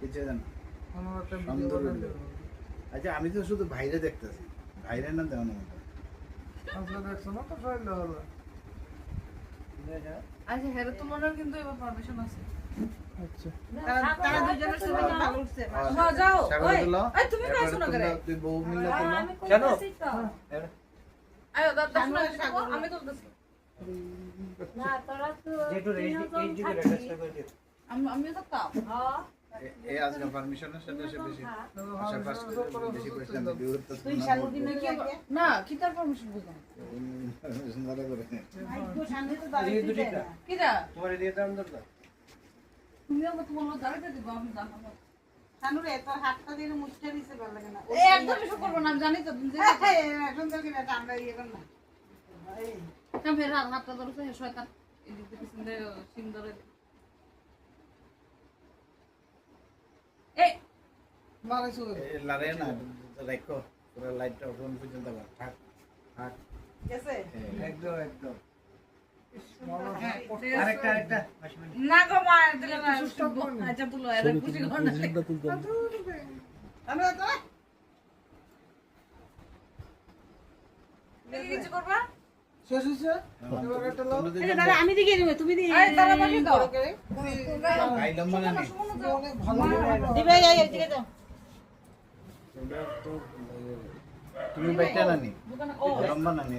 কিছু জানো আমার একটা ভিডিও সুন্দর বানাইলে video। আচ্ছা আমি তো শুধু ভাইরে দেখতেছি ভাইরে না দেওয়া না আসলে দেখছো না তো ফাইল হলো আচ্ছা হেরে তোমার কিন্তু এবার পারমিশন আছে আচ্ছা তারা দুজনের ছবি তো ভালো উঠছে হ্যাঁ, হ্যাঁ যাও সাগরে ওই তুলো। এই তুমি এরপরে কাজ শোনো করে তুই বউ মিলে তুলো। কেন? আয়ো দাদা শোনো আমি তুলতেছি যেটু এই যুগে রেজিস্টার করে দিও। আমিও তো তাও এই আজকে পারমিশন আছে সেটা সে বেশি আশা পাস করে বেশি পয়সা দিবে বিরক্ত তুই শালুদিন কি না কি তার পারমিশন বুঝলাম সুন্দর করে ভাগ্য শান্তি তো এই দাঁড়িয়ে দুটি দিতে না। কি যা তোমার দিয়ে দাম দরকার। তুমি আমাকে তোমার দাঁড়াতে দিব আমি জানাবো শানুরে তোর হাতটা দিয়ে মুছতে দিতে ভালো লাগে না এই একদম কিছু করবো না আমি জানি তো তুমি এখন তো কিনা আমরা ইয়ে কর না এই না ফের হাতটা ধরছে শয়তান এদিক থেকে সিন্দে সিন্দরে এই মারাইছো লারে না রাখো পুরো লাইটটা অন পর্যন্ত থাক থাক গেছে একদম একদম। হ্যাঁ, আরেকটা না গো মা দিলে না আচ্ছা তুলো এর খুশি কর না আমরা তো দেখি কিছু করবা শেষ হইছে এবার একটা লাও এই দাদা আমি দিকে দিবে তুমি দি এই দাঁড়া বাকি দাও ভাই লম্বা না নি অনেক ভালো লাগে দিবে এই দিকে দাও তুমি বাইটা না নি দোকানে ও লম্বা না নি